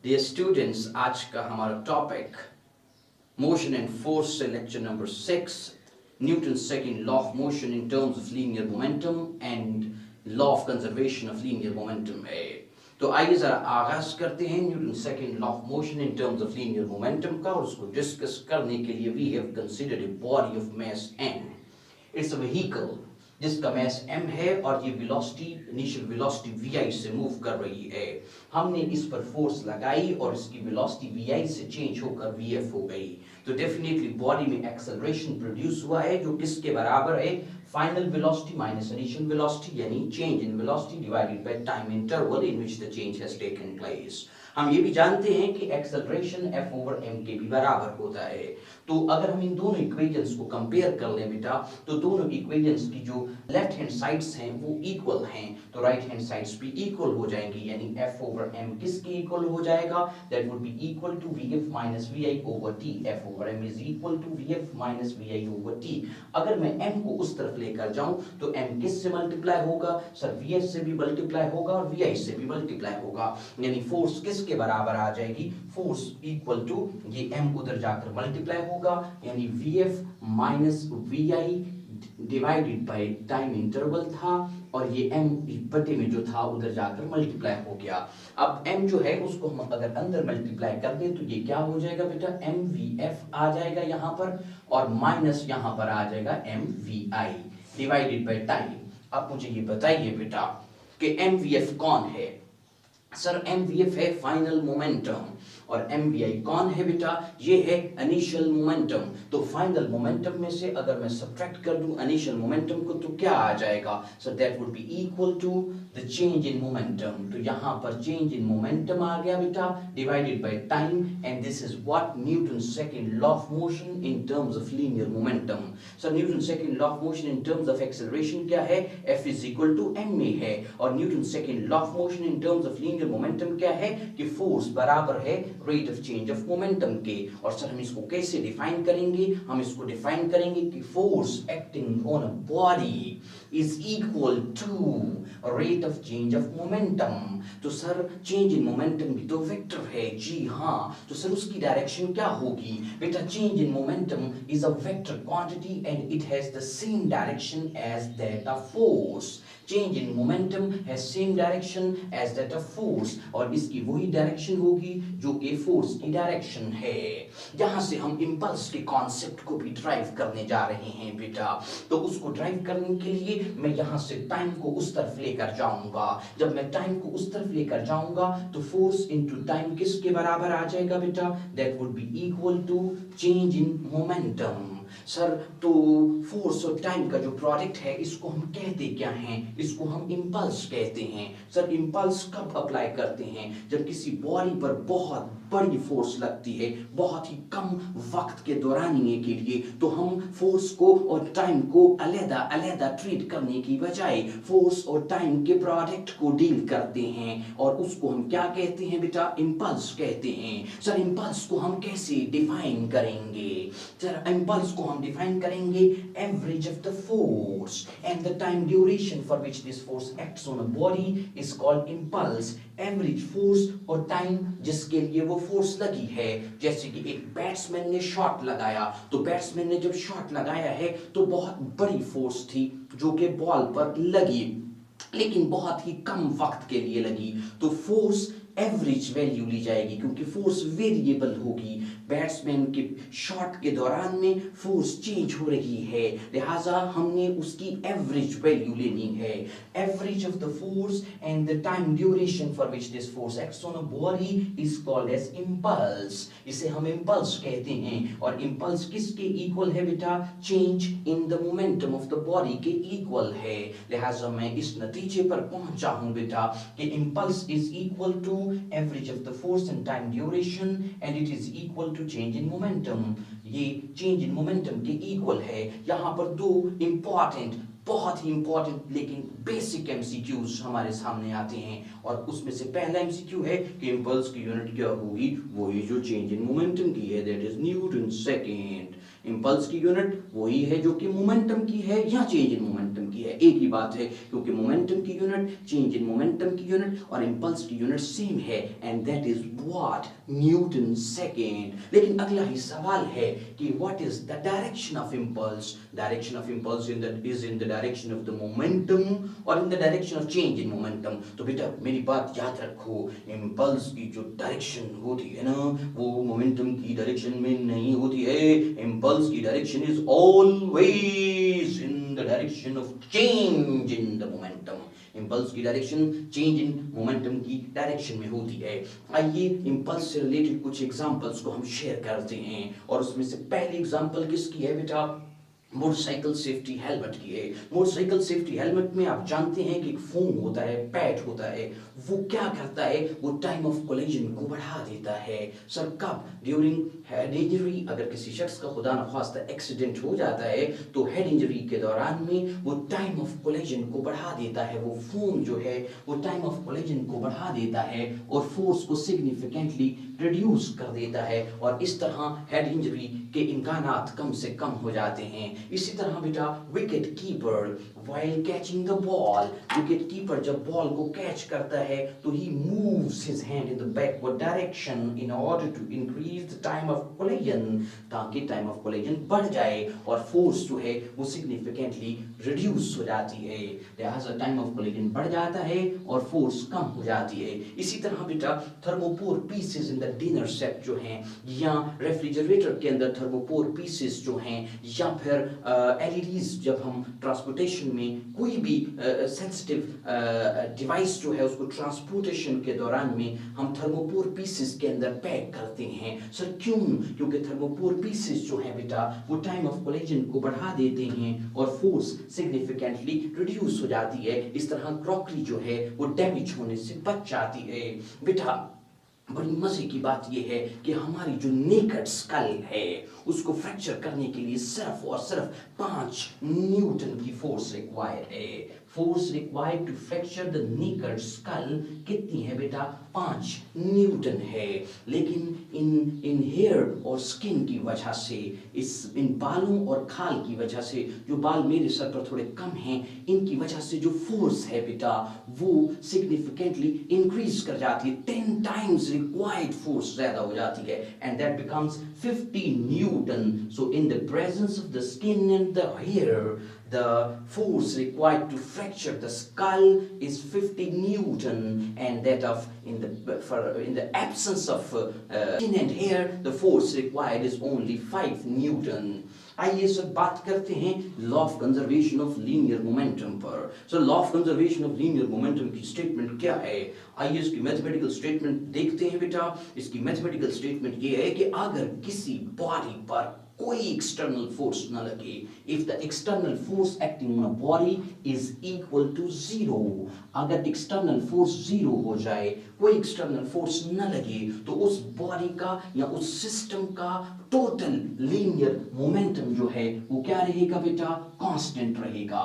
Dear students, आज का हमारा टॉपिक मोशन एंड फोर्स से lecture number 6, Newton second law of motion in terms of linear momentum and law of conservation of linear momentum है। तो आइए जरा आगाज करते हैं Newton second law of motion in terms of linear momentum का, और उसको डिस्कस करने के लिए we have considered a body of mass m। It's a vehicle जिसका मास m है और ये वेलोसिटी, इनिशियल वेलोसिटी vi से मूव कर रही है। हमने इस पर फोर्स लगाई और इसकी वेलोसिटी vi से चेंज होकर vf हो गई। तो डेफिनेटली बॉडी में एक्सेलरेशन प्रोड्यूस हुआ है जो किसके बराबर है, final velocity minus initial velocity, यानी change in velocity divided by time interval in which the change has taken place. हम ये भी जानते हैं कि एक्सेलरेशन f ओवर m के भी बराबर होता है। तो अगर हम इन दोनों इक्वेशंस को कंपेयर कर लें बेटा, तो दोनों इक्वेशंस की जो लेफ्ट हैंड साइड्स हैं वो इक्वल हैं, तो राइट हैंड साइड्स भी इक्वल हो जाएंगी, यानी f ओवर m किसके इक्वल हो जाएगा, that would be equal to vf minus vi over t। f over m is equal to vf minus vi over t। अगर मैं m को उस तरफ लेकर जाऊं तो m किस से मल्टीप्लाई होगा, सर vf से भी मल्टीप्लाई होगा और vi से भी मल्टीप्लाई होगा, यानी फोर्स किसके बराबर आ जाएगी, फोर्स इक्वल टू ये m उधर जाकर मल्टीप्लाई होगा, यानी vf minus vi divided by time interval था और ये m बटे में जो था उधर जाकर मल्टीप्लाई हो गया। अब m जो है उसको हम अगर अंदर मल्टीप्लाई कर दें तो ये क्या हो जाएगा बेटा, mvf आ जाएगा यहाँ पर, और माइनस यहाँ पर आ जाएगा mvi डिवाइडेड बाय टाइम। अब मुझे ये बताइए बेटा कि mvf कौन है, सर mvf है फाइनल मोमेंटम, और mvi कौन है बेटा, ये है इनिशियल मोमेंटम। तो फाइनल मोमेंटम में से अगर मैं सब्ट्रैक्ट कर दूं इनिशियल मोमेंटम को तो क्या आ जाएगा, so that would be equal to the change in momentum. तो यहां पर चेंज इन मोमेंटम आ गया बेटा divided by time, and this is what Newton second law of motion in terms of linear momentum. Sir Newton second law of motion in terms of acceleration क्या है, f is equal to ma है, और Newton second law of motion in terms of linear momentum क्या है कि force बराबर है rate of change of momentum के। और सर हम इसको कैसे डिफाइन करेंगे, हम इसको डिफाइन करेंगे कि force acting on a body is equal to rate of change of momentum. तो सर चेंज इन मोमेंटम भी तो वेक्टर है, जी हाँ, तो सर उसकी डायरेक्शन क्या होगी बेटा, change in momentum is a vector quantity and it has the same direction as that of force. Change in momentum has same direction as that of force, और इसकी वही डायरेक्शन होगी जो कि फोर्स की डायरेक्शन है। यहां से हम इंपल्स के कॉन्सेप्ट को भी ड्राइव करने जा रहे हैं बेटा। तो उसको ड्राइव करने के लिए मैं यहां से टाइम को उस तरफ लेकर जाऊंगा। जब मैं टाइम को उस तरफ लेकर जाऊंगा तो फोर्स इनटू टाइम किसके बराबर आ जाएगा बेटा, that would be equal to change in momentum. Sir तो फोर्स और टाइम का जो प्रोडक्ट है इसको हम कहते क्या हैं, इसको हम इंपल्स कहते हैं। सर इंपल्स कब अप्लाई करते हैं, जब किसी बॉडी पर बहुत बड़ी फोर्स लगती है बहुत ही कम वक्त के दौरानिए के लिए, तो हम फोर्स को और टाइम को अलग अलग ट्रीट करने की बजाय फोर्स और टाइम के प्रोडक्ट को डील करते हैं, और उसको हम क्या कहते हैं बेटा, इंपल्स कहते हैं। सर इंपल्स को हम कैसे डिफाइन करेंगे, सर इंपल्स को हम डिफाइन करेंगे average of the force and the time duration for which this force acts on a body is called impulse. Average force और टाइम जिसके लिए वो फोर्स लगी है, जैसे कि एक बैट्समैन ने शॉट लगाया, तो बैट्समैन ने जब शॉट लगाया है तो बहुत बड़ी फोर्स थी जो कि बॉल पर लगी, लेकिन बहुत ही कम वक्त के लिए लगी, तो फोर्स एवरेज वैल्यू ली जाएगी क्योंकि फोर्स वेरिएबल होगी। बैट्समैन के शॉट के दौरान में फोर्स चेंज हो रही है, लिहाजा हमने उसकी एवरेज वैल्यू लेनी है। Average of the force and the time duration for which this force acts on a body is called as impulse. इसे हम इंपल्स कहते हैं, और इंपल्स किसके इक्वल है बेटा, change in the momentum of the body के इक्वल है। लिहाजा मैं इस नतीजे पर पहुंचा हूं बेटा कि impulse is equal to average of the force and time duration and it is equal to change in momentum. ये चेंज इन मोमेंटम के इक्वल है। यहां पर दो इंपॉर्टेंट, बहुत ही इंपॉर्टेंट लेकिन बेसिक एमसीक्यूज हमारे सामने आते हैं, और उसमें से पहला एमसीक्यू है कि इंपल्स की यूनिट क्या होगी, वो ये जो चेंज इन मोमेंटम की है, that is Newton second. Impulse की यूनिट वही है जो कि मोमेंटम की है या चेंज इन मोमेंटम की है, एक ही बात है, क्योंकि मोमेंटम की यूनिट, चेंज इन मोमेंटम की यूनिट और इम्पल्स की यूनिट सेम है, and that is what, Newton second. लेकिन अगला ही सवाल है कि what is the direction of impulse? Direction of impulse is in the direction of the momentum और in the direction of change in momentum. तो बेटा मेरी बात याद रखो, इम्पल्स की जो डायरेक्शन होती है ना, वो मोमेंटम की डायरेक्शन में नहीं होती है। इम्पल्स की direction is always in the direction of change in the momentum. Impulse की डायरेक्शन चेंज इन मोमेंटम की डायरेक्शन में होती है। आइए इम्पल्स से रिलेटेड कुछ एग्जांपल्स को हम शेयर करते हैं, और उसमें से पहली एग्जांपल किसकी है बेटा? मोटरसाइकिल सेफ्टी हेलमेट की है। मोटरसाइकिल सेफ्टी हेलमेट में आप जानते हैं कि एक फोम होता है, पैड होता है, वो क्या करता है, वो टाइम ऑफ कोलिजन को बढ़ा देता है। सर कब? ड्यूरिंग हेड इंजरी, अगर किसी शख्स का खुदा न खास्ता एक्सीडेंट हो जाता है तो हेड इंजरी के दौरान में वो टाइम ऑफ कोलिजन को बढ़ा देता है, वो फोम जो है वो टाइम ऑफ कोलिजन को बढ़ा देता है और फोर्स को सिग्निफिकेंटली रिड्यूस कर देता है, और इस तरह हेड इंजरी के इम्कानात कम से कम हो जाते हैं। इसी तरह बेटा wicket keeper while catching the ball, wicket keeper जब बॉल को कैच करता है तो he moves his hand in the backward direction in order to increase the time of collision, ताकि टाइम ऑफ कोलिजन बढ़ जाए और फोर्स जो है वो सिग्निफिकेंटली रिड्यूस हो जाती है। लिहाजा टाइम ऑफ कोलिजन बढ़ जाता है और फोर्स कम हो जाती है। इसी तरह बेटा thermopore pieces in the dinner set जो हैं, या रेफ्रिजरेटर के अंदर थर्मोपोर पीसेस जो हैं, या फिर एलईडीज, जब हम ट्रांसपोर्टेशन में कोई भी सेंसिटिव डिवाइस जो है उसको ट्रांसपोर्टेशन के दौरान में हम थर्मोपोर पीसेस के अंदर पैक करते हैं। सर क्यों? क्योंकि थर्मोपोर पीसेस जो है बेटा वो टाइम ऑफ कोलिजन को बढ़ा देते हैं और फोर्स सिग्निफिकेंटली रिड्यूस हो जाती है। इस तरह क्रॉकरी जो है वो डैमेज होने से बच जाती है। बेटा बड़ी मजे की बात यह है कि हमारी जो नेकेड स्कल है उसको फ्रैक्चर करने के लिए सिर्फ और सिर्फ 5 न्यूटन की फोर्स रिक्वायर्ड है। Force required to fracture the naked skull कितनी है बेटा? 5 न्यूटन है। लेकिन इन हेयर और स्किन की वजह से, इन बालों और खाल की वजह से, जो बाल मेरे सर पर थोड़े कम हैं, इनकी वजह से जो फोर्स है बेटा वो सिग्निफिकेंटली इंक्रीज कर जाती है। 10 टाइम्स रिक्वायर्ड फोर्स ज्यादा हो जाती है, and that becomes 50 Newton. So in the presence of the skin and the hair, the force required to fracture the skull is 50 Newton, and that of in the absence of skin and hair, the force required is only 5 Newton. आइए sir बात करते हैं law of conservation of linear momentum पर। Sir law of conservation of linear momentum की statement क्या है? आइए इसकी मैथमेटिकल स्टेटमेंट देखते हैं बेटा। इसकी मैथमेटिकल स्टेटमेंट ये है कि अगर किसी बॉडी पर कोई एक्सटर्नल फोर्स न लगे, if the external force acting on a body is equal to 0, अगर एक्सटर्नल फोर्स 0 हो जाए, कोई एक्सटर्नल फोर्स न लगे, तो उस बॉडी का या उस सिस्टम का टोटल लीनियर मोमेंटम जो है वो क्या रहेगा बेटा? कांस्टेंट रहेगा।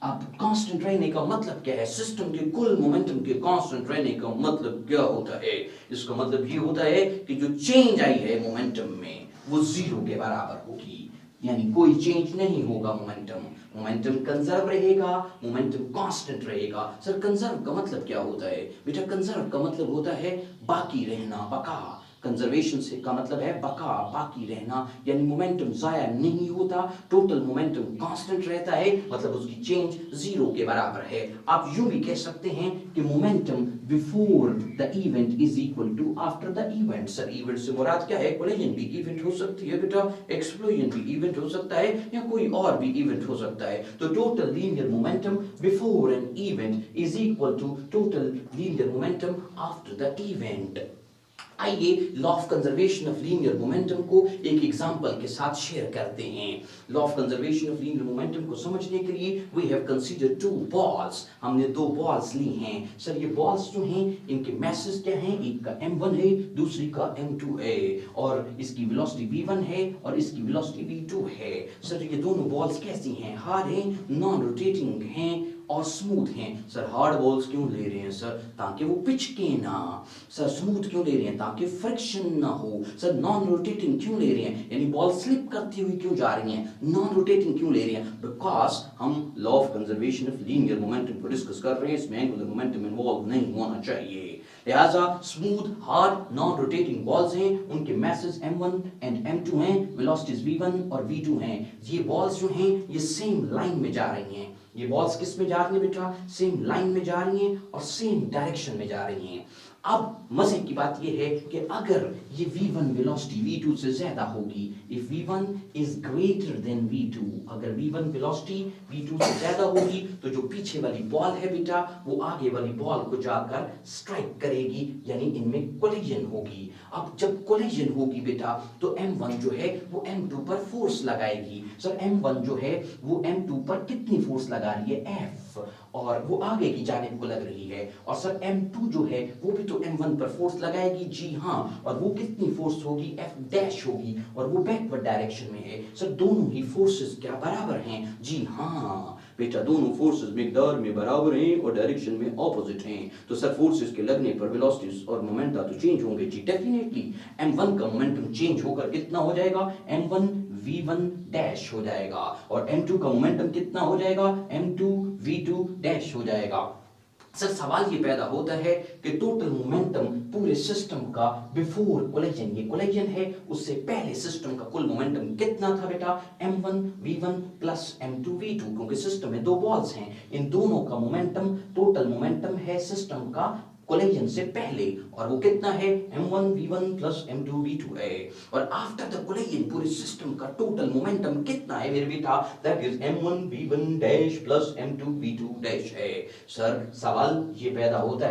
अब कांस्टेंट रहने का मतलब क्या है? सिस्टम के कुल मोमेंटम के कांस्टेंट रहने का मतलब क्या होता है? इसका मतलब ये होता है कि जो चेंज आई है मोमेंटम में वो 0 के बराबर होगी, यानी कोई चेंज नहीं होगा। मोमेंटम कंजर्व रहेगा, मोमेंटम कांस्टेंट रहेगा। सर कंजर्व का मतलब क्या होता है बेटा? कंजर्व का मतलब होता है बाकी रहना, बका। कंजर्वेशन से का मतलब है बका, बाकी रहना, यानी मोमेंटम जाया नहीं होता, टोटल मोमेंटम कांस्टेंट रहता है, मतलब उसकी चेंज 0 के बराबर है। आप यूं भी कह सकते हैं कि momentum before the event is equal to after the event. Sir event से मुराद क्या है? कोलिजन भी इवेंट हो सकती है बेटा, एक्सप्लोजन भी इवेंट हो सकता है, या कोई और भी इवेंट हो सकता है। तो total linear momentum before an event is equal to total linear momentum after the event. आइए law of conservation of linear momentum को एक एग्जांपल के साथ शेयर करते हैं। Law of conservation of linear momentum को समझने के लिए वी हैव कंसीडर्ड 2 बॉल्स, हमने 2 बॉल्स ली हैं। सर ये बॉल्स जो हैं इनके मैसेज क्या हैं? एक का m1 है, दूसरी का m2 है, और इसकी वेलोसिटी v1 है और इसकी वेलोसिटी v2 है। सर ये दोनों बॉल्स कैसी हैं? हार्ड हैं, नॉन रोटेटिंग हैं और स्मूथ हैं। सर हार्ड बॉल्स क्यों ले रहे हैं सर? ताकि वो पिचके ना। सर स्मूथ क्यों ले रहे हैं? ताकि फ्रिक्शन ना हो। सर नॉन रोटेटिंग क्यों ले रहे हैं? यानी बॉल स्लिप करती हुई क्यों जा रही हैं? नॉन रोटेटिंग क्यों ले रही हैं? बिकॉज हम law of conservation of linear momentum को डिस्कस कर रहे हैं, इसमें एंगुलर मोमेंटम इन्वॉल्व नहीं होना चाहिए। लिहाजा smooth hard non rotating balls हैं, उनके मैसेज m1 एंड m2 हैं, वेलोसिटीज v1 और v2 हैं। ये बॉल्स जो हैं ये सेम लाइन में जा रही हैं। ये बॉल्स किस में जा रही हैं बेटा? सेम लाइन में जा रही हैं और सेम डायरेक्शन में जा रही हैं। अब मजे की बात यह है कि अगर ये v1 वेलोसिटी v2 से ज्यादा होगी, if v1 is greater than v2, अगर v1 वेलोसिटी v2 से ज्यादा होगी तो जो पीछे वाली बॉल है बेटा वो आगे वाली बॉल को जाकर स्ट्राइक करेगी, यानी इनमें कोलिजन होगी। अब जब कोलिजन होगी बेटा तो m1 जो है वो m2 पर फोर्स लगाएगी। सर m1 जो है वो m2 पर कितनी फोर्स लगा रही है? F, और वो आगे की जानिब को लग रही है। और सर m2 जो है वो भी तो m1 पर फोर्स लगाएगी। जी हाँ, और वो कितनी फोर्स होगी? F डैश होगी, और वो बैकवर्ड डायरेक्शन में है। सर दोनों ही फोर्सेस क्या बराबर हैं? जी हाँ बेटा, दोनों फोर्सेस मिकदार में बराबर हैं और डायरेक्शन में ऑपोजिट हैं। तो सर फोर्सेस के लगने पर वेलोसिटीज और मोमेंटा तो चेंज होंगे। जी डेफिनेटली m1 का मोमेंटम चेंज होकर कितना हो जाएगा? m1 v1 डैश हो जाएगा, और m2 का मोमेंटम कितना हो जाएगा? m2 v2 डैश हो जाएगा। सर सवाल ये पैदा होता है कि टोटल मोमेंटम पूरे सिस्टम का बिफोर कोलिजन, ये कोलिजन है, उससे पहले सिस्टम का कुल मोमेंटम कितना था बेटा? m1 v1 plus m2 v2, क्योंकि सिस्टम में दो बॉल्स हैं, इन दोनों का मोमेंटम टोटल मोमेंटम है सिस्टम का कोलिजन से पहले, और वो कितना है? m1 v1 plus m2 v2 है। और आफ्टर द कोलिजन पूरे सिस्टम का टोटल मोमेंटम कितना है मेरे बेटा? That is m1 v1 dash plus m2 v2 dash है। सर सवाल ये पैदा होता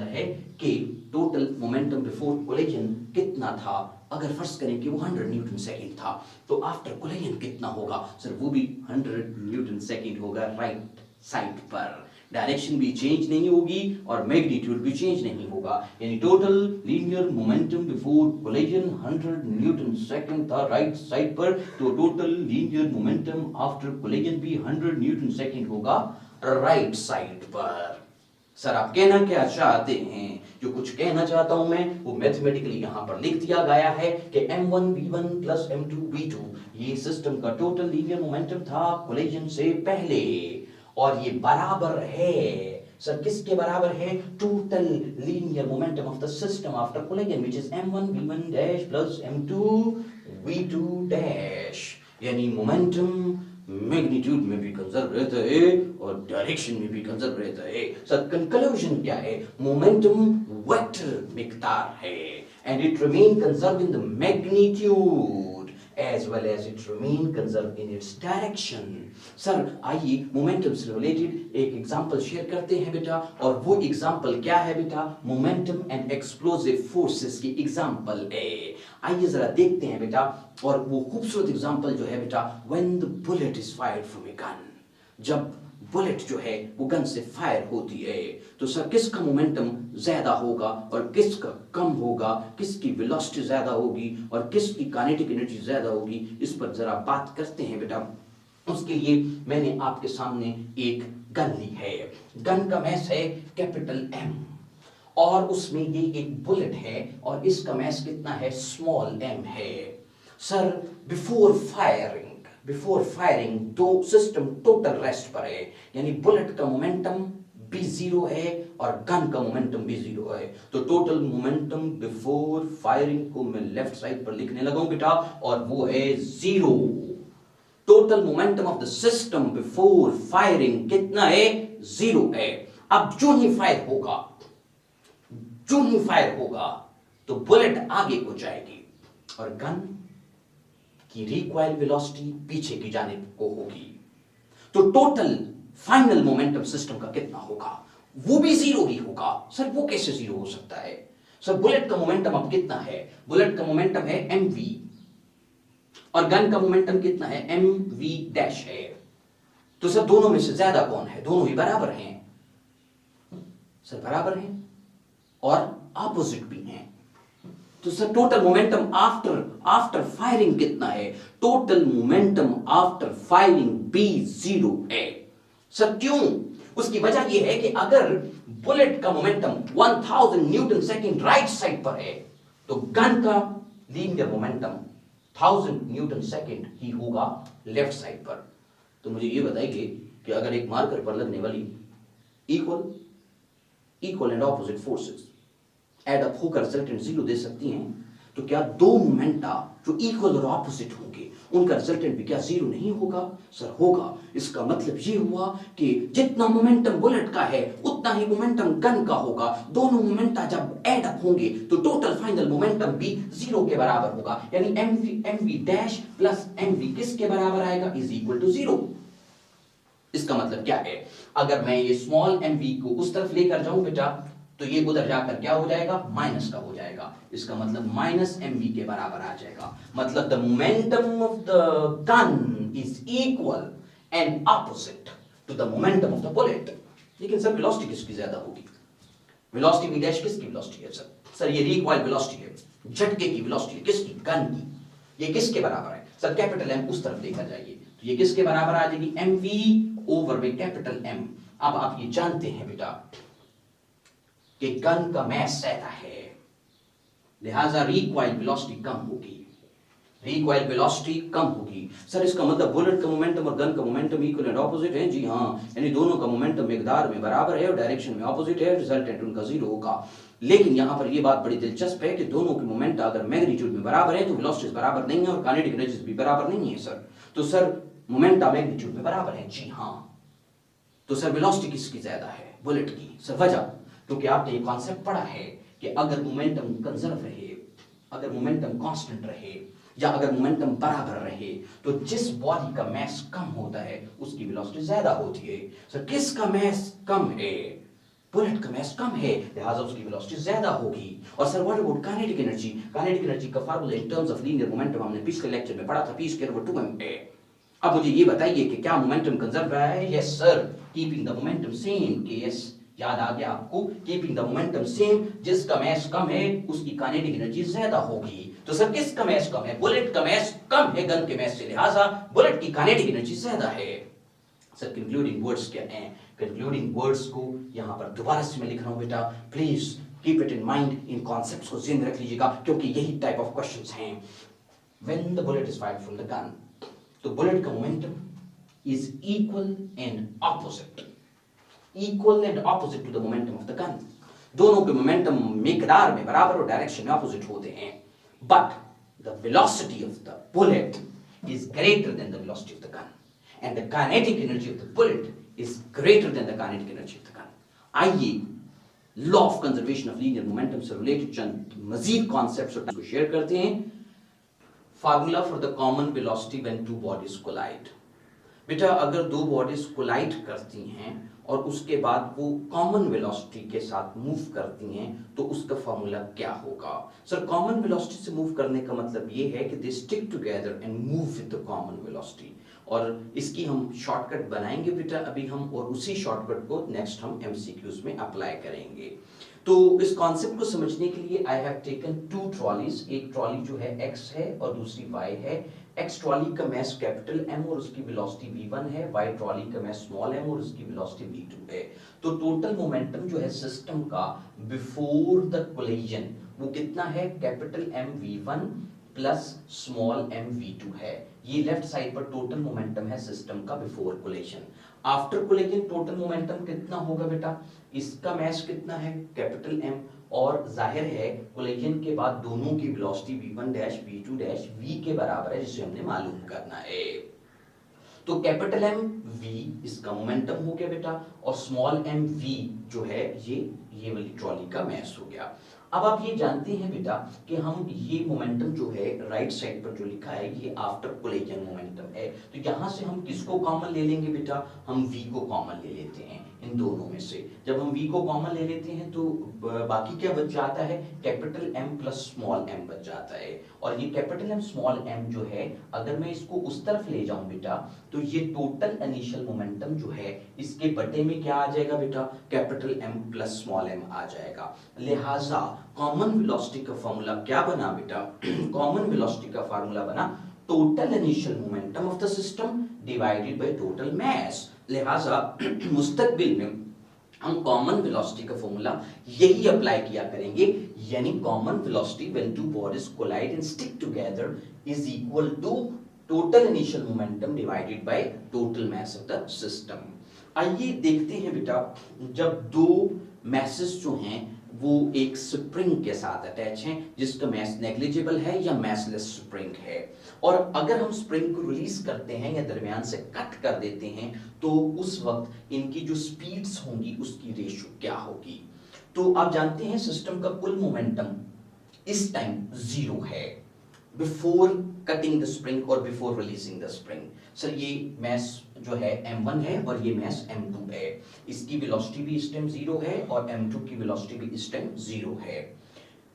है कि टोटल मोमेंटम बिफोर कोलिजन कितना था? अगर फर्ज करें कि वो 100 न्यूटन सेकेंड था, तो आफ्टर कोलिजन कितना होगा? सर वो भी 100 न्यूटन सेकेंड होगा राइट साइड पर। डायरेक्शन भी चेंज नहीं होगी और मैग्नीट्यूड भी चेंज नहीं होगा, यानी total linear momentum before collision 100 Newton second था राइट साइड पर, तो total linear momentum after collision भी 100 न्यूटन सेकंड होगा राइट साइड पर। सर आप कहना क्या चाहते हैं? जो कुछ कहना चाहता हूं मैं वो मैथमेटिकली यहां पर लिख दिया गया है कि m1 v1 plus m2 v2 ये सिस्टम का टोटल लीनियर मोमेंटम था कोलिजन से पहले, और ये बराबर है। सर किसके बराबर है? Total linear momentum of the system after collision which is m1 v1 dash plus m2 v2 dash, यानी मोमेंटम मैग्नीट्यूड में भी कंजर्व रहता है और डायरेक्शन में भी कंजर्व रहता है। सर कंक्लूजन क्या है? मोमेंटम वेक्टर मिकदार है and it remain conserve in the magnitude as well as it remain conserved in its direction. Sir आइए मोमेंटम से रिलेटेड एक एग्जांपल शेयर करते हैं बेटा, और वो एग्जांपल क्या है बेटा? मोमेंटम एंड एक्सप्लोसिव फोर्सेस की एग्जांपल है। आइए जरा देखते हैं बेटा, और वो खूबसूरत एग्जांपल जो है बेटा, when the bullet is fired from a gun, जब बुलेट जो है वो गन से फायर होती है, तो सर किसका मोमेंटम ज्यादा होगा और किसका कम होगा? किसकी वेलोसिटी ज्यादा होगी और किसकी काइनेटिक एनर्जी ज्यादा होगी? इस पर जरा बात करते हैं बेटा। उसके लिए मैंने आपके सामने एक गन ली है। गन का मैस है कैपिटल M, और उसमें ये एक बुलेट है और इसका मैस कितना है? स्मॉल m है। सर बिफोर फायरिंग दो सिस्टम टोटल रेस्ट पर है, यानी बुलेट का मोमेंटम भी जीरो है और गन का मोमेंटम भी जीरो है, तो टोटल मोमेंटम बिफोर फायरिंग को मैं लेफ्ट साइड पर लिखने लगा हूं बेटा, और वो है zero. Total momentum of the system before firing कितना है? जीरो है। अब जो ही फायर होगा तो बुलेट आगे को जाएगी और गन की रिकॉइल वेलोसिटी पीछे की जानिब को होगी, तो टोटल फाइनल मोमेंटम सिस्टम का कितना होगा? वो भी जीरो ही होगा। सर वो कैसे जीरो हो सकता है? सर बुलेट का मोमेंटम अब कितना है? बुलेट का मोमेंटम है mv और गन का मोमेंटम कितना है? mv डैश है, तो सर दोनों में से ज्यादा कौन है? दोनों ही बराबर हैं। सर बराबर हैं और ऑपोजिट भी हैं, तो sir total momentum after firing कितना है? टोटल मोमेंटम आफ्टर फायरिंग भी जीरो है। सर क्यों? उसकी वजह यह है कि अगर बुलेट का momentum 1000 Newton second right side पर है तो गन का लीनियर मोमेंटम 1000 न्यूटन सेकेंड ही होगा लेफ्ट साइड पर। तो मुझे ये बताइए कि अगर एक मार्कर पर लगने वाली equal and opposite forces add up होकर रिजल्टेंट जीरो दे सकती हैं, तो क्या दो मोमेंटा जो इक्वल और ऑपोजिट होंगे उनका रिजल्टेंट भी क्या जीरो नहीं होगा? सर होगा। इसका मतलब ये हुआ कि जितना मोमेंटम बुलेट का है उतना ही मोमेंटम गन का होगा। दोनों मोमेंटा जब एड अप होंगे तो टोटल फाइनल मोमेंटम भी जीरो के बराबर होगा, यानी mv डैश प्लस mv किसके बराबर आएगा? Is equal to zero. इसका मतलब क्या है? अगर मैं ये स्मॉल mv को उस तरफ लेकर जाऊं बेटा तो ये उधर जाकर क्या हो जाएगा? माइनस का हो जाएगा। इसका मतलब माइनस mv के बराबर आ जाएगा। मतलब the momentum of the gun is equal and opposite to the momentum of the bullet. लेकिन सर वेलोसिटी किसकी ज्यादा होगी? वेलोसिटी v डैश किसकी वेलोसिटी है? सर ये रिकॉइल वेलोसिटी है, झटके की वेलोसिटी है। किसकी? गन की। ये किसके बराबर है? सर कैपिटल M उस तरफ लेकर जाइए तो ये किसके बराबर आ जाएगी? mv ओवर में कैपिटल M। अब आप ये जानते हैं बेटा कि गन का मास ज्यादा है, लिहाजा रिकॉइल वेलोसिटी कम होगी। रिकॉइल वेलोसिटी कम होगी। सर इसका मतलब बुलेट का मोमेंटम और गन का मोमेंटम इक्वल एंड ऑपोजिट है? जी हाँ, यानी दोनों का मोमेंटम मिकदार में बराबर है और डायरेक्शन में ऑपोजिट है, रिजल्टेंट उनका जीरो होगा। लेकिन यहां पर यह बात बड़ी दिलचस्प है कि दोनों के मोमेंट अगर मैग्नीट्यूड में बराबर है तो वेलोसिटीज बराबर नहीं है और काइनेटिक एनर्जीज भी बराबर नहीं है सर। तो सर मोमेंटा मैग्नीट्यूड में बराबर है? जी हाँ। तो सर वेलोसिटी किसकी ज्यादा है? बुलेट की। सर वजह, क्योंकि आपने ये कॉन्सेप्ट पढ़ा है कि अगर मोमेंटम कंजर्व रहे, अगर मोमेंटम कांस्टेंट रहे या अगर मोमेंटम बराबर रहे तो जिस बॉडी का मास कम होता है उसकी वेलोसिटी ज्यादा होती है। सर किसका मास कम है? बुलेट का मास कम है, लिहाजा उसकी वेलोसिटी ज्यादा होगी। और sir what about kinetic energy? Kinetic energy का formula in terms of linear momentum हमने पिछले लेक्चर में पढ़ा था, p स्क्वायर ओवर 2ma। अब मुझे ये बताइए कि क्या मोमेंटम कंजर्व रहा है? Yes sir, keeping the momentum same. Case याद आ गया आपको? कीपिंग द मोमेंटम सेम, जिसका मास कम है उसकी काइनेटिक एनर्जी ज्यादा होगी। तो सर किसका मास कम है? बुलेट का मास कम है गन के मास से, लिहाजा बुलेट की काइनेटिक एनर्जी ज्यादा है। सर कंक्लूडिंग वर्ड्स क्या हैं? कंक्लूडिंग वर्ड्स को यहां पर दोबारा से मैं लिख रहा हूं बेटा, please keep it in mind, इन कॉन्सेप्ट्स को जिंदा रख लीजिएगा क्योंकि यही टाइप ऑफ क्वेश्चंस हैं। When the bullet is fired from the gun, तो बुलेट का momentum is equal and opposite, equal and opposite to the momentum of the gun. दोनों के मोमेंटम मिकदार में बराबर और डायरेक्शन में ऑपोजिट होते हैं, but the velocity of the bullet is greater than the velocity of the gun and the kinetic energy of the bullet is greater than the kinetic energy of the gun. आइए law of conservation of linear momentum से related चंद मजीद concepts को share करते हैं। Formula for the common velocity when two bodies collide. बेटा अगर दो बॉडीज कोलाइड करती हैं और उसके बाद वो कॉमन वेलोसिटी के साथ मूव करती हैं तो उसका फार्मूला क्या होगा? सर कॉमन वेलोसिटी से मूव करने का मतलब ये है कि they stick together and move with the common velocity, और इसकी हम शॉर्टकट बनाएंगे बेटा अभी हम, और उसी शॉर्टकट को नेक्स्ट हम एमसीक्यूज में अप्लाई करेंगे। तो इस कॉन्सेप्ट को समझने के लिए I have taken two trolleys, एक ट्रॉली जो है x है और दूसरी y है। x ट्रॉली का मास कैपिटल M और उसकी वेलोसिटी v1 है, y ट्रॉली का मास स्मॉल m और उसकी वेलोसिटी v2 है। तो टोटल मोमेंटम जो है सिस्टम का बिफोर द कोलिजन वो कितना है? Capital M v1 plus small m v2 है। ये लेफ्ट साइड पर टोटल मोमेंटम है सिस्टम का before collision. After collision total momentum कितना होगा बेटा? इसका मास कितना है? कैपिटल M, और जाहिर है कोलिजन के बाद दोनों की velocity v1 dash v2 dash v के बराबर है, जिसे हमने मालूम करना है। तो कैपिटल M v इसका मोमेंटम हो गया बेटा, और स्मॉल m v जो है ये वाली ट्रॉली का मास हो गया। अब आप ये जानते हैं बेटा कि हम ये मोमेंटम जो है राइट साइड पर जो लिखा है ये आफ्टर कोलिजन मोमेंटम है, तो यहां से हम किसको कॉमन ले लेंगे बेटा? हम v को कॉमन ले लेते हैं इन दोनों में से। जब हम v को कॉमन ले लेते हैं तो बाकी क्या बच जाता है? Capital M plus small m बच जाता है। और ये कैपिटल M स्मॉल m जो है अगर मैं इसको उस तरफ ले जाऊं बेटा तो ये टोटल इनिशियल मोमेंटम जो है इसके बटे में क्या आ जाएगा बेटा? Capital M plus small m आ जाएगा। लिहाजा कॉमन वेलोसिटी का फार्मूला क्या बना बेटा? कॉमन वेलोसिटी का फार्मूला बना total initial momentum of the system divided by total mass. लिहाजा मुस्तकबिल में हम कॉमन वेलोसिटी का फॉर्मूला यही अप्लाई किया करेंगे, यानी common velocity when two bodies collide and stick together is equal to total initial momentum divided by total mass of the system. आइए देखते हैं बेटा, जब दो मैसेज जो हैं वो एक स्प्रिंग के साथ अटैच हैं जिसका मैस नेग्लिजिबल है या मैसलेस स्प्रिंग है, और अगर हम स्प्रिंग को रिलीज करते हैं या दरमियान से कट कर देते हैं तो उस वक्त इनकी जो स्पीड्स होंगी उसकी रेशियो क्या होगी। तो आप जानते हैं सिस्टम का कुल मोमेंटम इस टाइम 0 है बिफोर कटिंग द स्प्रिंग और before releasing the spring. Sir ये मैस जो है m1 है और ये मैस m2 है, इसकी वेलोसिटी भी इस टाइम 0 है और m2 की वेलोसिटी भी इस टाइम 0 है।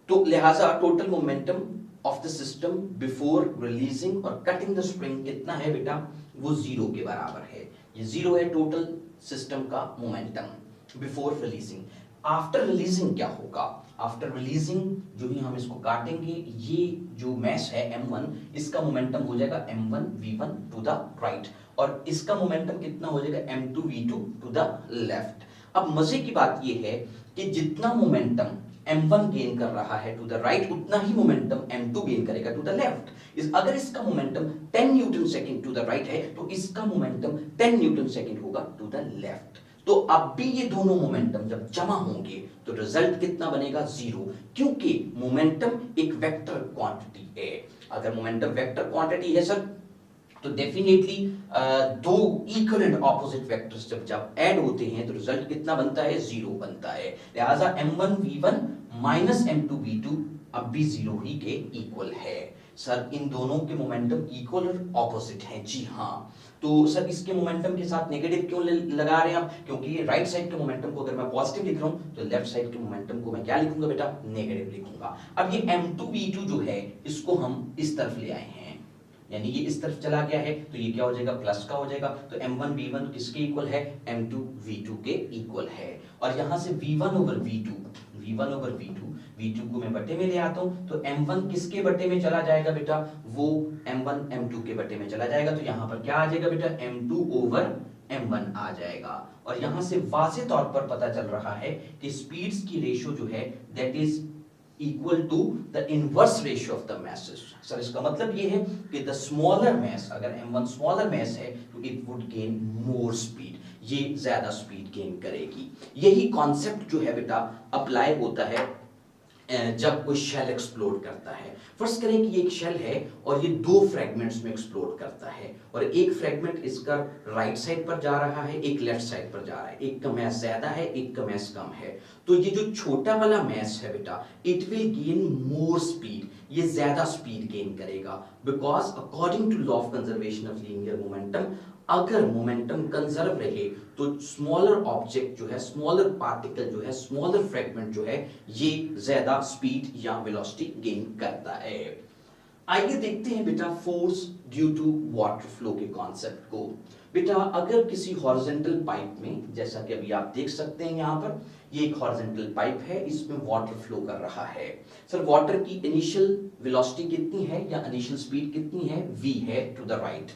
तो लिहाजा total momentum of the system before releasing और कटिंग द स्प्रिंग कितना है बेटा, वो 0 के बराबर है। ये 0 है टोटल सिस्टम का momentum before releasing. After releasing क्या होगा, आफ्टर रिलीजिंग जो ही हम इसको काटेंगे, ये जो मैस है m1 इसका मोमेंटम हो जाएगा m1 v1 to the right, और इसका मोमेंटम कितना हो जाएगा m2 v2 to the left. अब मजे की बात ये है कि जितना मोमेंटम m1 गेन कर रहा है टू द राइट उतना ही मोमेंटम m2 गेन करेगा टू द लेफ्ट। अगर इसका momentum 10 Newton second to the right है तो इसका मोमेंटम 10 न्यूटन सेकंड होगा टू द लेफ्ट। तो अब भी ये दोनों मोमेंटम जब जमा होंगे तो रिजल्ट कितना बनेगा, 0, क्योंकि मोमेंटम एक वेक्टर क्वांटिटी है। अगर मोमेंटम वेक्टर क्वांटिटी है सर तो डेफिनेटली दो इक्वल एंड ऑपोजिट वेक्टर्स जब ऐड होते हैं तो रिजल्ट कितना बनता है, 0 बनता है। लिहाजा m1 v1 minus m2 v2 अब भी 0 ही के इक्वल है। सर इन दोनों के मोमेंटम इक्वल और ऑपोजिट हैं, जी हाँ। तो सर इसके मोमेंटम के साथ नेगेटिव क्यों लगा रहे हैं हम, क्योंकि ये राइट साइड के मोमेंटम को अगर मैं पॉजिटिव लिख रहा हूं तो लेफ्ट साइड के मोमेंटम को मैं क्या लिखूंगा बेटा, नेगेटिव लिखूंगा। अब ये m2 v2 जो है इसको हम इस तरफ ले आए हैं, यानी ये इस तरफ चला गया है तो ये क्या हो जाएगा, प्लस का हो जाएगा। तो m1 v1 किसके इक्वल है, m2 v2 के इक्वल है। और यहां से v1 ओवर v2 v2 को मैं बटे में ले आता हूं तो m1 किसके बटे में चला जाएगा बेटा, वो m1 m2 के बटे में चला जाएगा। तो यहां पर क्या आ जाएगा बेटा, m2 ओवर m1 आ जाएगा। और यहां से वाज़ेह तौर पर पता चल रहा है कि स्पीड्स की रेशियो जो है that is equal to the inverse ratio of the masses। Sir इसका मतलब ये है कि द स्मॉलर मैस, अगर m1 स्मॉलर मैस है तो it would gain more speed, ये ज्यादा स्पीड गेन करेगी। यही कॉन्सेप्ट जो है बेटा अप्लाई होता है जब कोई शेल एक्सप्लोड करता है। फर्स्ट करें कि ये एक शेल है और ये दो फ्रेगमेंट्स में एक्सप्लोड करता है, और एक फ्रेगमेंट इसका राइट साइड पर जा रहा है, एक लेफ्ट साइड पर जा रहा है, एक का मैस ज्यादा है, एक का मैस कम है। तो ये जो छोटा वाला मैस है बेटा it will gain more speed, ये ज्यादा स्पीड गेन करेगा, because according to law of conservation of linear momentum अगर मोमेंटम कंजर्व रहे तो स्मॉलर ऑब्जेक्ट जो है, स्मॉलर पार्टिकल जो है, स्मॉलर फ्रेगमेंट जो है ये ज्यादा स्पीड या वेलोसिटी गेन करता है। आइए देखते हैं बेटा force due to water flow के कॉन्सेप्ट को। बेटा अगर किसी हॉरिजॉन्टल पाइप में, जैसा कि अभी आप देख सकते हैं यहाँ पर, ये एक हॉरिजॉन्टल पाइप है, इसमें वाटर फ्लो कर रहा है। सर वाटर की इनिशियल वेलोसिटी कितनी है या इनिशियल स्पीड कितनी है, v है टू द राइट।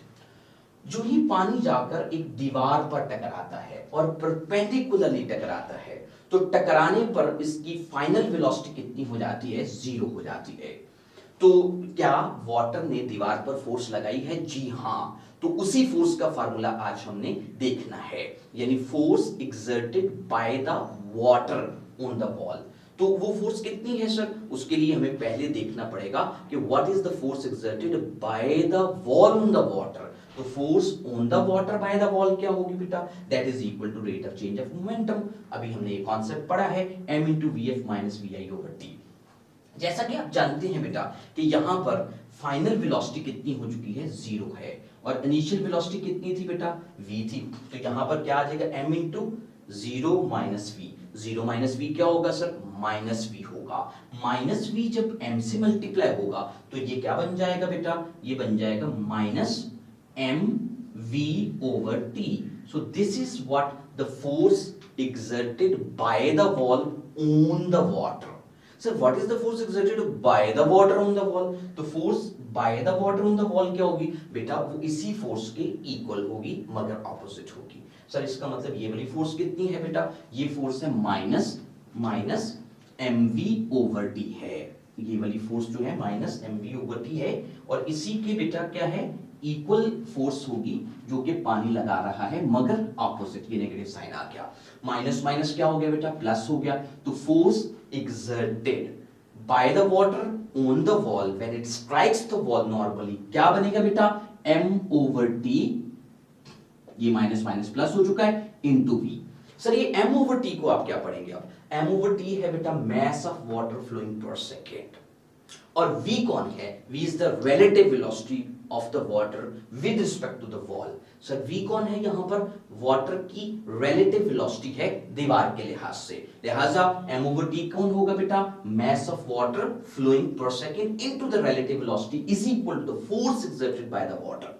जो ही पानी जाकर एक दीवार पर टकराता है और परपेंडिकुलरली टकराता है तो टकराने पर इसकी फाइनल वेलोसिटी कितनी हो जाती है, 0 हो जाती है। तो क्या वाटर ने दीवार पर फोर्स लगाई है, जी हाँ। तो उसी फोर्स का फार्मूला आज हमने देखना है, यानी force exerted by the water on the wall. तो वो फोर्स कितनी है सर, उसके लिए हमें पहले देखना पड़ेगा कि what is the force exerted by the wall on the water. तो force on the water by the wall क्या होगी बेटा, that is equal to rate of change of momentum. अभी हमने ये कॉन्सेप्ट पढ़ा है, m into vf minus vi over t। जैसा कि आप जानते हैं बेटा कि यहां पर फाइनल वेलोसिटी कितनी हो चुकी है, 0 है, और इनिशियल वेलोसिटी कितनी थी बेटा, v थी। तो यहां पर क्या आ जाएगा, m into 0 minus v। 0 minus v क्या होगा सर, माइनस v होगा। माइनस v जब m से मल्टीप्लाई होगा तो ये क्या बन जाएगा बेटा, ये बन जाएगा minus mv over t। So this is what the force exerted by the wall on the water। Sir what is the force exerted by the water on the wall? तो force by the water on the wall क्या होगी बेटा? वो इसी force के equal होगी मगर opposite होगी। सर इसका मतलब ये वाली फोर्स कितनी है बेटा? ये फोर्स है माइनस mv ओवर टी है। ये वाली फोर्स जो है माइनस mv ओवर टी है और इसी के बेटा क्या है? इक्वल फोर्स होगी जो कि पानी लगा रहा है मगर ऑपोजिट। ये नेगेटिव साइन आ गया, माइनस माइनस क्या हो गया बेटा? प्लस हो गया। तो force exerted by the water on the wall when it strikes the wall normally क्या बनेगा बेटा? m over t, ये माइनस माइनस प्लस हो चुका है, इनटू v। सर ये m over t को आप क्या पढ़ेंगे? अब m over t है बेटा mass of water flowing per second और v कौन है? v is the relative velocity of the water with respect to the wall। Sir v कौन है यहां पर? वाटर की relative velocity है दीवार के लिहाज से, लिहाजा m over t कौन होगा बेटा? mass of water flowing per second into the relative velocity is equal to the force exerted by the water।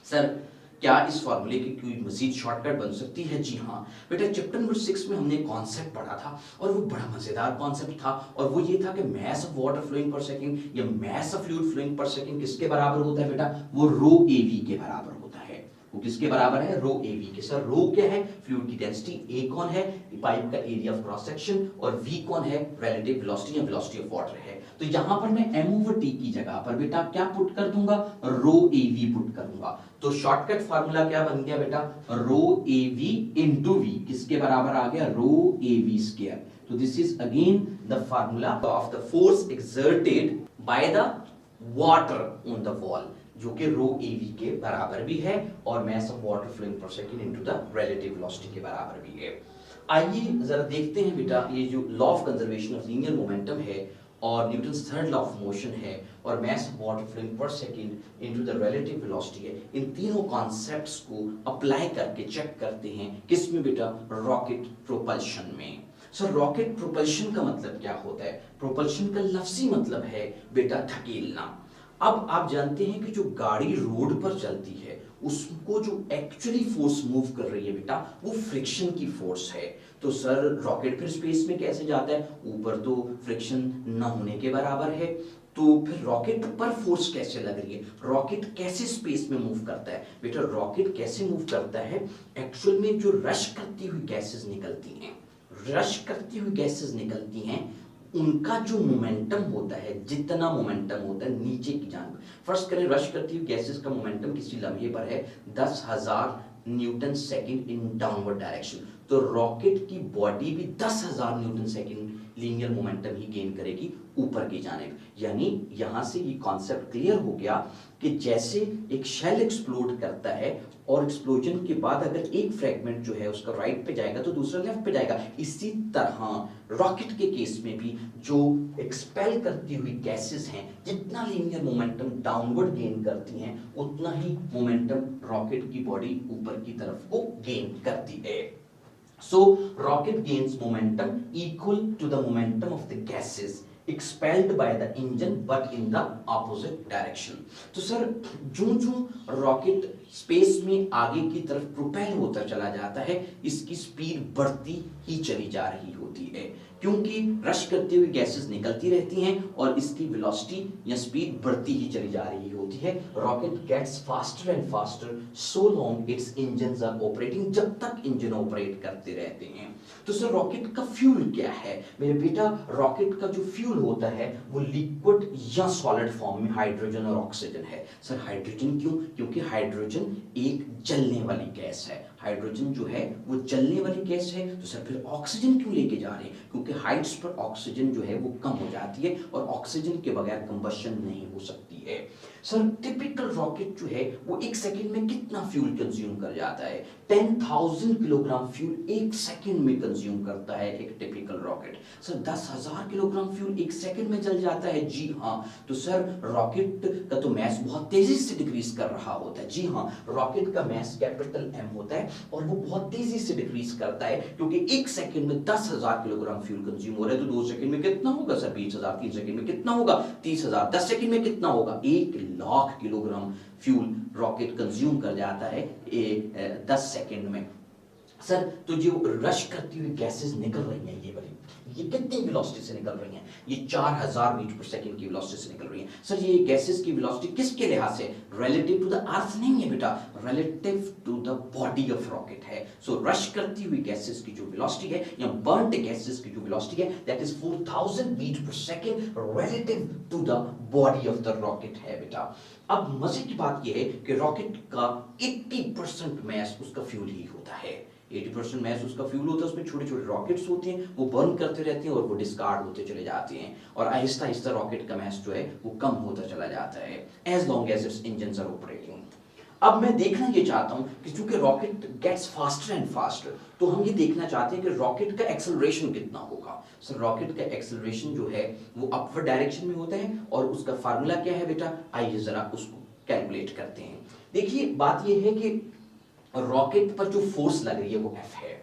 Sir क्या इस फॉर्मूले की कोई मजीद शॉर्टकट बन सकती है? जी हाँ बेटा, चैप्टर नंबर 6 में हमने कॉन्सेप्ट पढ़ा था और वो बड़ा मजेदार कॉन्सेप्ट था और वो ये था कि mass of water flowing per second या mass of fluid flowing per second किसके बराबर होता है बेटा? वो रो एवी के बराबर होता है। वो किसके बराबर है? रो एवी के। सर रो क्या है? फ्लूइड की डेंसिटी। ए कौन है? पाइप का एरिया ऑफ क्रॉस सेक्शन और वी कौन है? रिलेटिव वेलोसिटी या वेलोसिटी ऑफ वाटर है। तो यहां पर मैं m over t की जगह पर बेटा क्या पुट कर दूंगा? रो एवी पुट कर दूंगा। तो शॉर्टकट फार्मूला क्या बन गया बेटा? रो एवी इनटू वी किसके बराबर आ गया? Rho AV square. तो this is again the formula of the force exerted by the water on the wall जो कि रो एवी के बराबर भी है और mass of water flowing per second into the relative velocity के बराबर भी है। आइए जरा देखते हैं बेटा, ये जो law of conservation of linear momentum है और Newton's third law of motion है और mass of water flowing per second into the relative velocity है, इन तीनों कॉन्सेप्ट्स को अप्लाई करके चेक करते हैं किसमें बेटा? रॉकेट प्रोपल्शन में। सर रॉकेट प्रोपल्शन का मतलब क्या होता है? प्रोपल्शन का लफ्जी मतलब है बेटा धकेलना। अब आप जानते हैं कि जो गाड़ी रोड पर चलती है उसको जो एक्चुअली फोर्स मूव कर रही है बेटा वो फ्रिक्शन की फोर्स है। तो सर रॉकेट फिर स्पेस में कैसे जाता है? ऊपर तो फ्रिक्शन न होने के बराबर है, तो फिर रॉकेट पर फोर्स कैसे लग रही है? रॉकेट कैसे स्पेस में मूव करता है? बेटा रॉकेट कैसे मूव करता है? एक्चुअल में जो रश करती हुई गैसेस निकलती हैं, रश करती हुई गैसेस निकलती हैं, उनका जो मोमेंटम होता है, जितना मोमेंटम होता है नीचे की जान, फर्स्ट करें रश करती हुई गैसेस का मोमेंटम किसी लम्हे पर है 10,000 Newton second in downward direction, तो रॉकेट की बॉडी भी 10,000 न्यूटन सेकंड लीनियर मोमेंटम ही गेन करेगी ऊपर की जानिब। यानी यहां से ये कॉन्सेप्ट क्लियर हो गया कि जैसे एक शेल एक्सप्लोड करता है और एक्सप्लोजन के बाद अगर एक फ्रैगमेंट जो है उसका राइट पे जाएगा तो दूसरा लेफ्ट पे जाएगा, इसी तरह रॉकेट के केस में भी जो एक्सपेल करती हुई गैसेस हैं जितना लीनियर मोमेंटम डाउनवर्ड गेन करती हैं उतना ही मोमेंटम रॉकेट की बॉडी ऊपर की तरफ को गेन करती है। So rocket gains momentum equal to the momentum of the gases expelled by the engine but in the opposite direction। तो सर जो रॉकेट स्पेस में आगे की तरफ प्रोपेल होता चला जाता है इसकी स्पीड बढ़ती ही चली जा रही होती है क्योंकि रश करती हुई गैसेस निकलती रहती हैं और इसकी वेलोसिटी या स्पीड बढ़ती ही चली जा रही होती है। Rocket gets faster and faster so long its engines are operating, जब तक इंजन ऑपरेट करते रहते हैं। तो सर रॉकेट का फ्यूल क्या है मेरे बेटा? रॉकेट का जो फ्यूल होता है वो लिक्विड या सॉलिड फॉर्म में हाइड्रोजन और ऑक्सीजन है। सर हाइड्रोजन क्यों? क्योंकि हाइड्रोजन एक जलने वाली गैस है, हाइड्रोजन जो है वो जलने वाली गैस है। तो सर फिर ऑक्सीजन क्यों लेके जा रहे हैं? क्योंकि हाइट्स पर ऑक्सीजन जो है वो कम हो जाती है और ऑक्सीजन के बगैर कंबशन नहीं हो सकती है। सर टिपिकल रॉकेट जो है वो एक सेकंड में कितना फ्यूल कंज्यूम कर जाता है? 10,000 किलोग्राम फ्यूल एक सेकंड में कंज्यूम करता है एक typical rocket. Sir 10,000 kilogram fuel एक सेकंड में जल जाता है? जी हाँ। तो सर रॉकेट का तो मास बहुत तेजी से डिक्रीज कर रहा होता है। जी हाँ, रॉकेट का मास कैपिटल M होता है और वो बहुत तेजी से डिक्रीज करता है क्योंकि एक सेकंड में 10,000 किलोग्राम फ्यूल कंज्यूम हो रहा है। तो 2 सेकंड में कितना होगा सर? 20,000। 3 सेकंड में कितना होगा? 30,000। 10 सेकंड में कितना होगा? 1,00,000 किलोग्राम फ्यूल रॉकेट कंज्यूम कर जाता है 10 सेकंड में। सर तो जो रश करती हुई गैसेस निकल रही हैं ये वाली, ये कितनी वेलोसिटी से निकल रही हैं? ये 4000 मीटर पर सेकंड की वेलोसिटी से निकल रही हैं। सर ये गैसेस की वेलोसिटी किसके लिहाज से? रिलेटिव टू द अर्थ नहीं है बेटा, relative to the body of rocket है। सो रश करती हुई गैसेस की जो वेलोसिटी है या बर्न्ड गैसेस की जो वेलोसिटी है that is 4000 metre per second relative to the body of the rocket है बेटा। अब मजे की बात यह है कि रॉकेट का 80% मैस उसका फ्यूल ही होता है। 80% मैस उसका फ्यूल होता है, उसमें छोटे छोटे रॉकेट्स होते हैं, वो बर्न करते रहते हैं और वो डिस्कार्ड होते चले जाते हैं और आहिस्ता आहिस्ता रॉकेट का मैस जो है वो कम होता चला जाता है as long as its engines are operating. अब मैं देखना ये चाहता हूं कि चूंकि rocket gets faster and faster, तो हम ये देखना चाहते हैं कि रॉकेट का एक्सेलरेशन कितना होगा। सर रॉकेट का एक्सेलरेशन जो है वो अपवर्ड डायरेक्शन में होता है और उसका फार्मूला क्या है बेटा, आइए जरा उसको कैलकुलेट करते हैं। देखिए बात ये है कि रॉकेट पर जो फोर्स लग रही है वो एफ है।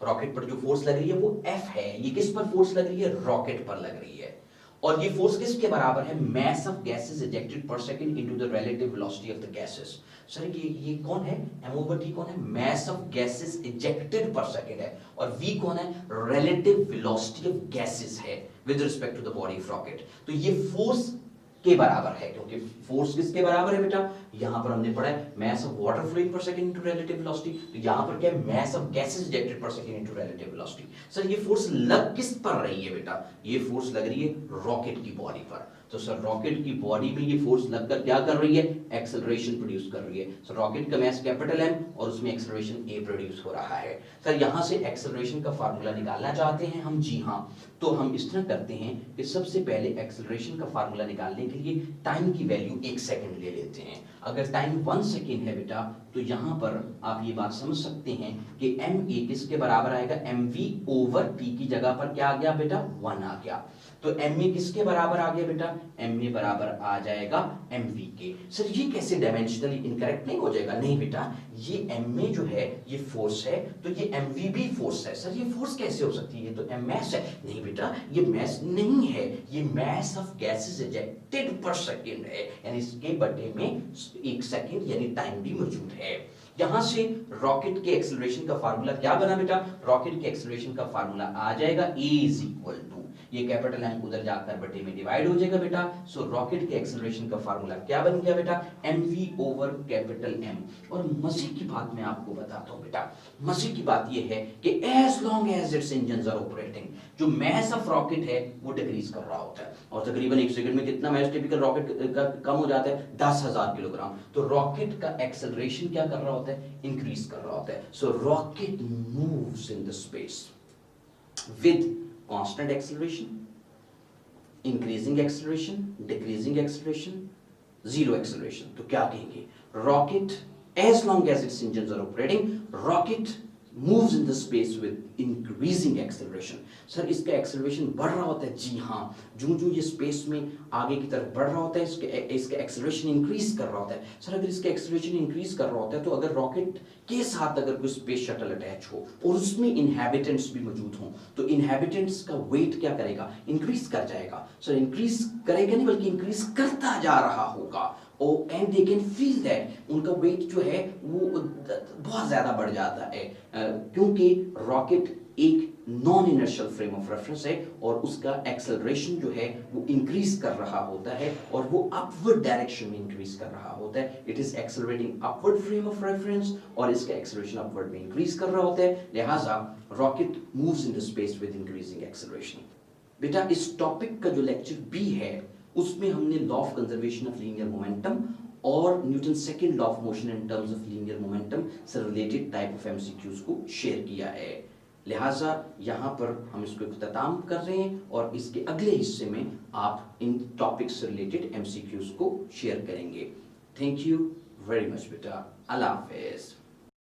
रॉकेट पर जो फोर्स लग रही है वो एफ है। ये किस पर फोर्स लग रही है? रॉकेट पर लग रही है। और ये फोर्स किसके बराबर है? Mass of gases ejected per second into the relative velocity of the gases. Sir ये कौन है? m over t कौन है? Mass of gases ejected per second है और v कौन है? रिलेटिव वेलोसिटी ऑफ गैसेस है with respect to the body of rocket. तो ये फोर्स के बराबर है, क्योंकि फोर्स किसके बराबर है बेटा? यहां पर हमने पढ़ा है mass of water flowing per second into relative velocity, तो यहां पर क्या है? Mass of gases ejected per second into relative velocity. Sir ये फोर्स लग किस पर रही है बेटा? ये फोर्स लग रही है रॉकेट की बॉडी पर। तो सर रॉकेट की बॉडी में ये फोर्स लगकर क्या कर रही है? एक्सेलरेशन प्रोड्यूस कर रही है। सर रॉकेट का मैस कैपिटल M और उसमें एक्सेलरेशन a प्रोड्यूस हो रहा है। सर यहां से एक्सेलरेशन का फार्मूला निकालना चाहते हैं हम? जी हां, तो हम इस तरह करते हैं कि सबसे पहले एक्सेलरेशन का फार्मूला निकालने के लिए टाइम की वैल्यू 1 सेकंड ले लेते हैं। अगर टाइम 1 सेकंड है बेटा तो यहां पर आप ये बात समझ सकते हैं कि ma किसके बराबर आएगा? mv ओवर t की जगह पर क्या आ गया बेटा? 1 आ गया। तो ma किसके बराबर आ गया बेटा? ma बराबर आ जाएगा mv के। सर ये कैसे डायमेंशनली इनकरेक्ट नहीं हो जाएगा? नहीं बेटा, ये ma जो है ये फोर्स है तो ये mv भी फोर्स है। सर ये फोर्स कैसे हो सकती है? ये तो mass है। नहीं बेटा, ये mass नहीं है, ये mass of gases ejected per second है, यानी इसके बटे में 1 सेकंड यानी टाइम भी मौजूद है। यहां से रॉकेट के एक्सेलरेशन का फार्मूला क्या बना बेटा? रॉकेट के एक्सेलरेशन का फार्मूला आ जाएगा a इज इक्वल टू, ये कैपिटल M उधर जाकर बटे में डिवाइड हो जाएगा बेटा। सो रॉकेट के एक्सेलरेशन का फार्मूला क्या बन गया बेटा? mv over capital M। और मजे की बात मैं आपको बताता हूं बेटा, मजे की बात ये है कि as long as its engines are operating, जो मैस ऑफ रॉकेट है वो डिक्रीज कर रहा होता है और तकरीबन 1 सेकंड में कितना मैस टिपिकल रॉकेट का कम हो जाता है? 10,000 किलोग्राम। तो रॉकेट का एक्सेलरेशन क्या कर रहा होता है? इंक्रीज कर रहा होता है। So rocket moves in the space with constant acceleration, increasing acceleration, decreasing acceleration, zero acceleration। तो क्या कहेंगे? rocket as long as its engines are operating, rocket moves in the space with increasing acceleration। Sir इसका acceleration बढ़ रहा होता है? जी हाँ, जो ये स्पेस में आगे की तरफ बढ़ रहा होता है इसका एक्सेलरेशन इंक्रीज कर रहा होता है। सर अगर इसका एक्सेलरेशन इंक्रीज कर रहा होता है तो अगर रॉकेट के साथ अगर कोई स्पेस शटल अटैच हो और उसमें इनहैबिटेंट्स भी मौजूद हों तो इनहैबिटेंट्स का वेट क्या करेगा? इंक्रीज कर जाएगा। सर इंक्रीज करेगा नहीं बल्कि इंक्रीज करता जा रहा होगा and they can feel that उनका वेट जो है वो बहुत ज्यादा बढ़ जाता है क्योंकि रॉकेट एक non inertial frame of reference है और उसका एक्सेलरेशन जो है वो इंक्रीज कर रहा होता है और वो अपवर्ड डायरेक्शन में इंक्रीज कर रहा होता है। It is accelerating upward frame of reference और इसका एक्सेलरेशन अपवर्ड में इंक्रीज कर रहा होता है, लिहाजा rocket moves in the space with increasing acceleration. बेटा इस टॉपिक का जो लेक्चर बी है उसमें हमने law of conservation of linear momentum और Newton second law of motion in terms of linear momentum से रिलेटेड टाइप ऑफ एमसीक्यूज को शेयर किया है, लिहाजा यहाँ पर हम इसको इख्तिताम कर रहे हैं और इसके अगले हिस्से में आप इन टॉपिक्स से रिलेटेड एमसीक्यूज को शेयर करेंगे। थैंक यू वेरी मच बेटा, अल्लाह हाफिज़।